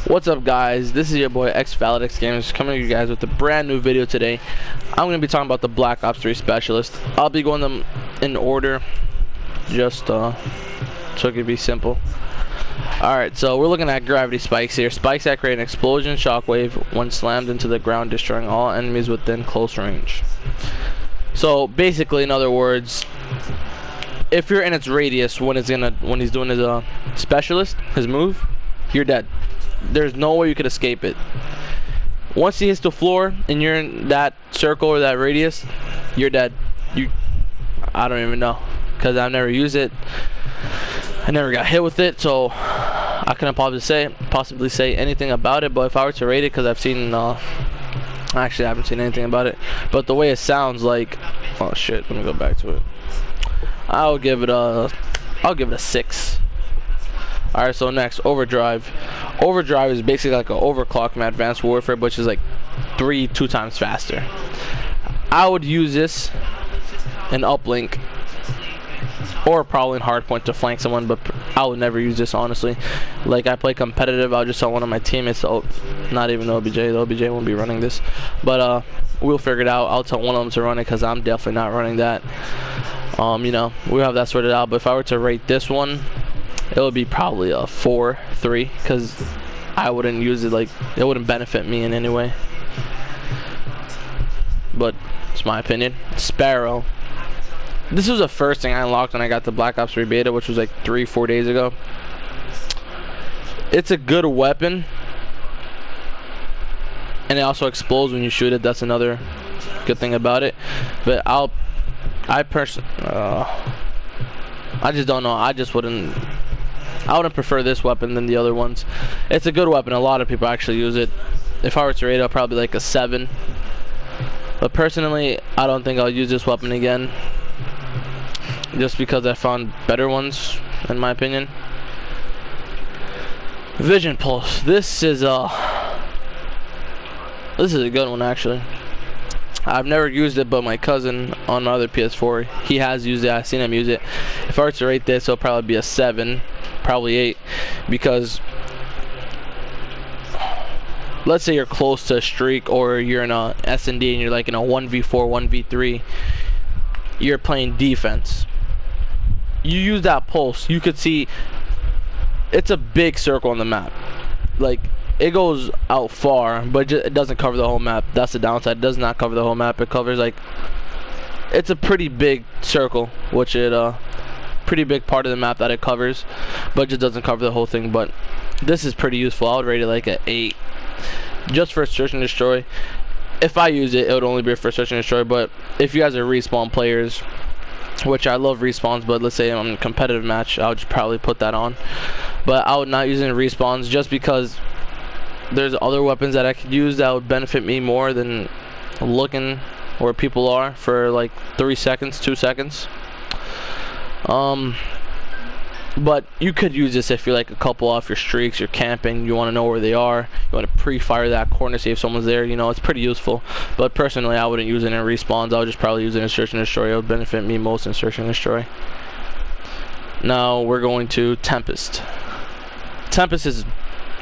What's up, guys? This is your boy X Games coming to you guys with a brand new video today. I'm going to be talking about the Black Ops 3 Specialist. I'll be going them in order, just so it can be simple. Alright, so we're looking at gravity spikes here. Spikes that create an explosion shockwave when slammed into the ground, destroying all enemies within close range. So basically, in other words, if you're in its radius when he's doing his specialist, his move, you're dead. There's no way you could escape it. Once he hits the floor and you're in that circle or that radius, you're dead. I don't even know, because I've never used it. I never got hit with it, so I couldn't possibly say anything about it. But if I were to rate it, because I've seen actually I haven't seen anything about it, but the way it sounds like, oh shit, let me go back to it. I'll give it a 6. Alright, so next, overdrive. Overdrive is basically like an overclock from Advanced Warfare, which is like 2 times faster. I would use this in uplink or probably in hardpoint to flank someone, but I would never use this, honestly. Like, I play competitive, I'll just tell one of my teammates, not even the OBJ won't be running this, but we'll figure it out. I'll tell one of them to run it, because I'm definitely not running that. You know, we'll have that sorted out. But if I were to rate this one, it would be probably a 4-3, because I wouldn't use it, like, it wouldn't benefit me in any way. But it's my opinion. Sparrow. This was the first thing I unlocked when I got the Black Ops 3 beta, which was like 3-4 days ago. It's a good weapon, and it also explodes when you shoot it. That's another good thing about it. But I just don't know. I wouldn't prefer this weapon than the other ones. It's a good weapon. A lot of people actually use it. If I were to rate it, I'll probably like a 7. But personally, I don't think I'll use this weapon again, just because I found better ones, in my opinion. Vision Pulse. This is a good one, actually. I've never used it, but my cousin on my other PS4, he has used it. I've seen him use it. If I were to rate this, it'll probably be a 7, probably 8, because let's say you're close to a streak, or you're in a S&D and you're like in a 1v4, 1v3, you're playing defense. You use that pulse, you could see it's a big circle on the map. Like, it goes out far, but it doesn't cover the whole map. That's the downside. It does not cover the whole map. It covers, like, it's a pretty big circle, which pretty big part of the map that it covers, but it doesn't cover the whole thing. But this is pretty useful. I would rate it like an 8, just for search and destroy. If I use it, it would only be for search and destroy. But if you guys are respawn players, which I love respawns, but let's say I'm in a competitive match, I would just probably put that on. But I would not use it in respawns, just because there's other weapons that I could use that would benefit me more than looking where people are for like 3 seconds, 2 seconds. But you could use this if you're like a couple off your streaks, you're camping, you want to know where they are, you want to pre-fire that corner, see if someone's there. You know, it's pretty useful. But personally, I wouldn't use it in respawns. I would just probably use it in search and destroy. It would benefit me most in search and destroy. Now we're going to Tempest. Tempest is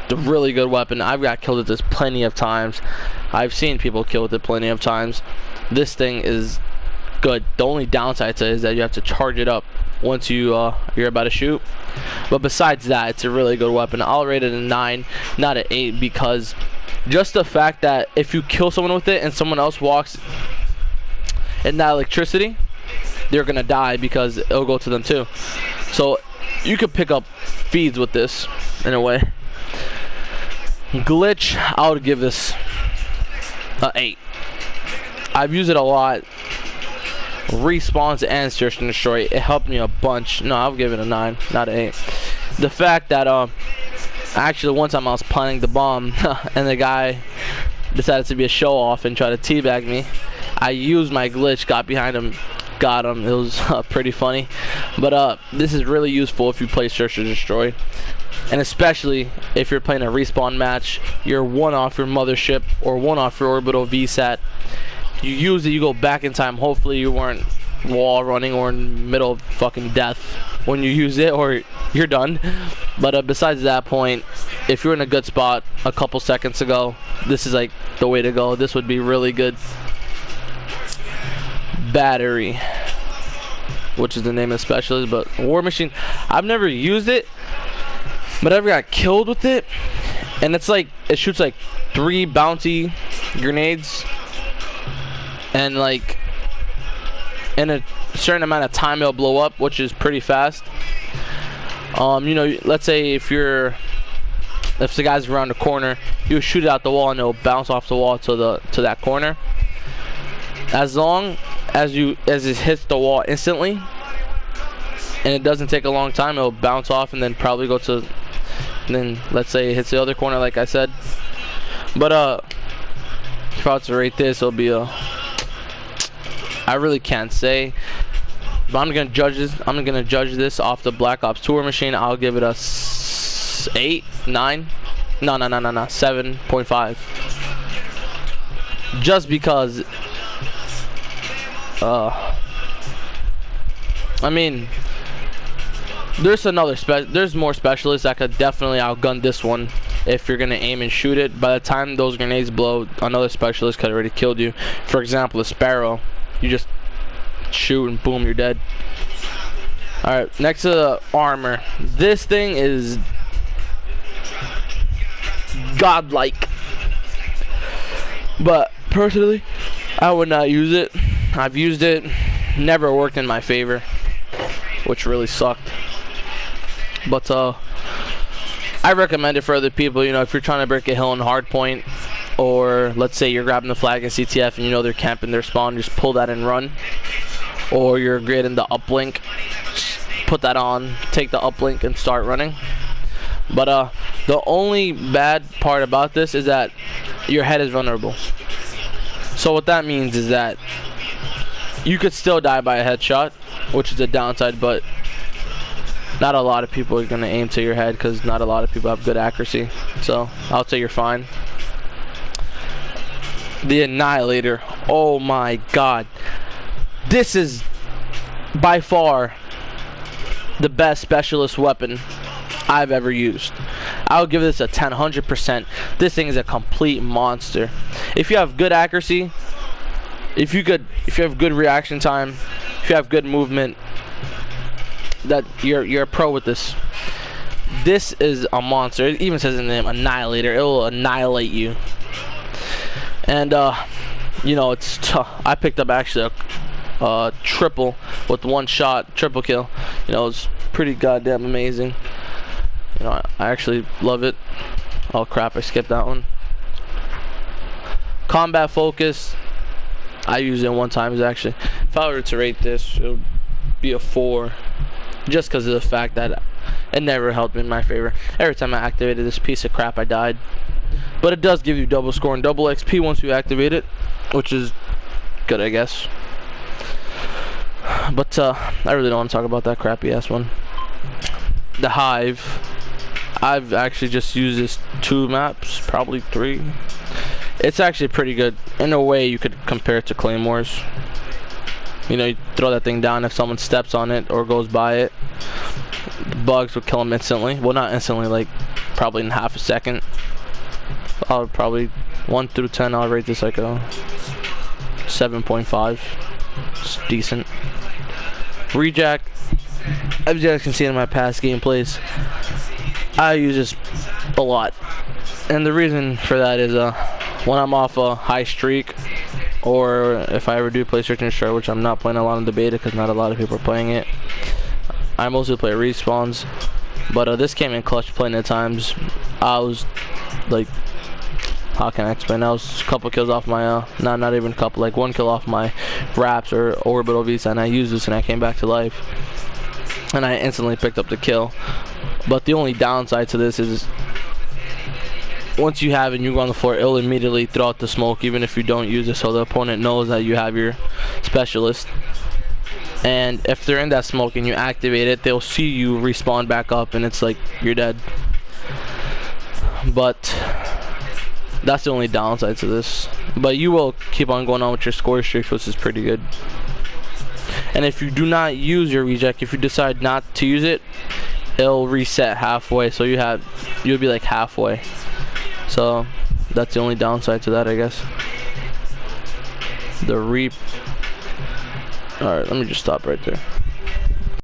a really good weapon. I've got killed with this plenty of times. I've seen people kill with it plenty of times. This thing is good. The only downside to it is that you have to charge it up once you're about to shoot. But besides that, it's a really good weapon. I'll rate it a 9, not an 8, because just the fact that if you kill someone with it and someone else walks in that electricity, they're gonna die, because it'll go to them too. So you could pick up feeds with this in a way. Glitch, I would give this an 8. I've used it a lot. Respawns and search and destroy, it helped me a bunch. No, I'll give it a 9, not an 8. The fact that actually one time I was planting the bomb and the guy decided to be a show off and try to teabag me, I used my glitch, got behind him, got him. It was pretty funny. But this is really useful if you play search and destroy, and especially if you're playing a respawn match, you're one off your mothership or one off your orbital VSAT. You use it, you go back in time. Hopefully you weren't wall running or in the middle of fucking death when you use it, or you're done. But besides that point, if you're in a good spot a couple seconds ago, this is like the way to go. This would be really good. Battery, which is the name of the specialist. But War Machine, I've never used it, but I ever got killed with it. And it's like, it shoots like 3 bounty grenades, and like in a certain amount of time it'll blow up, which is pretty fast. You know, let's say if the guy's around the corner, you shoot it out the wall and it'll bounce off the wall to that corner. As long as it hits the wall instantly and it doesn't take a long time, it'll bounce off and then probably go to, and then let's say it hits the other corner like I said. But if I was to rate this, it'll be I really can't say, but I'm gonna judge this off the Black Ops 2 War Machine. I'll give it a 8, 9, no, 7.5, just because I mean, there's more specialists that could definitely outgun this one if you're gonna aim and shoot it. By the time those grenades blow, another specialist could have already killed you. For example, a Sparrow, you just shoot and boom, you're dead. Alright, next to the armor, this thing is godlike, but personally I would not use it. I've used it, never worked in my favor, which really sucked. But I recommend it for other people. You know, if you're trying to break a hill on hardpoint, or let's say you're grabbing the flag in CTF and you know they're camping their spawn, just pull that and run. Or you're getting the uplink, put that on, take the uplink and start running. But the only bad part about this is that your head is vulnerable. So what that means is that you could still die by a headshot, which is a downside, but not a lot of people are going to aim to your head because not a lot of people have good accuracy. So I'll say you're fine. The Annihilator, oh my god, this is by far the best specialist weapon I've ever used. I'll give this a 100%. This thing is a complete monster. If you have good accuracy, if you have good reaction time, if you have good movement, that you're a pro with this. This is a monster. It even says in the name, Annihilator. It will annihilate you. And you know, it's tough. I picked up actually a triple with one shot, triple kill. You know, it's pretty goddamn amazing. You know, I actually love it. Oh crap, I skipped that one. Combat focus, I used it one time. Actually, if I were to rate this, it would be a 4, just because of the fact that it never helped me in my favor. Every time I activated this piece of crap, I died. But it does give you double score and double XP once you activate it, which is good, I guess. But I really don't want to talk about that crappy ass one. The Hive, I've actually just used this 2 maps, probably 3. It's actually pretty good. In a way, you could compare it to Claymores. You know, you throw that thing down, if someone steps on it or goes by it, the bugs will kill them instantly. Well, not instantly, like probably in half a second. I'll probably 1 through 10, I'll rate this like a 7.5. It's decent. Rejack, as you guys can see in my past gameplays, I use this a lot, and the reason for that is when I'm off a high streak, or if I ever do play Search and Destroy, which I'm not playing a lot in the beta because not a lot of people are playing it. I mostly play respawns, but this came in clutch plenty of times. I was like, how can I explain? I was a couple kills off my not even a couple, like 1 kill off my wraps or orbital visa, and I used this and I came back to life and I instantly picked up the kill. But the only downside to this is once you have it and you go on the floor, it'll immediately throw out the smoke even if you don't use it, so the opponent knows that you have your specialist. And if they're in that smoke and you activate it, they'll see you respawn back up and it's like you're dead. But that's the only downside to this. But you will keep on going on with your score streaks, which is pretty good. And if you do not use your reject, if you decide not to use it, it'll reset halfway, so you'll be like halfway. So that's the only downside to that, I guess. The reap. All right, let me just stop right there.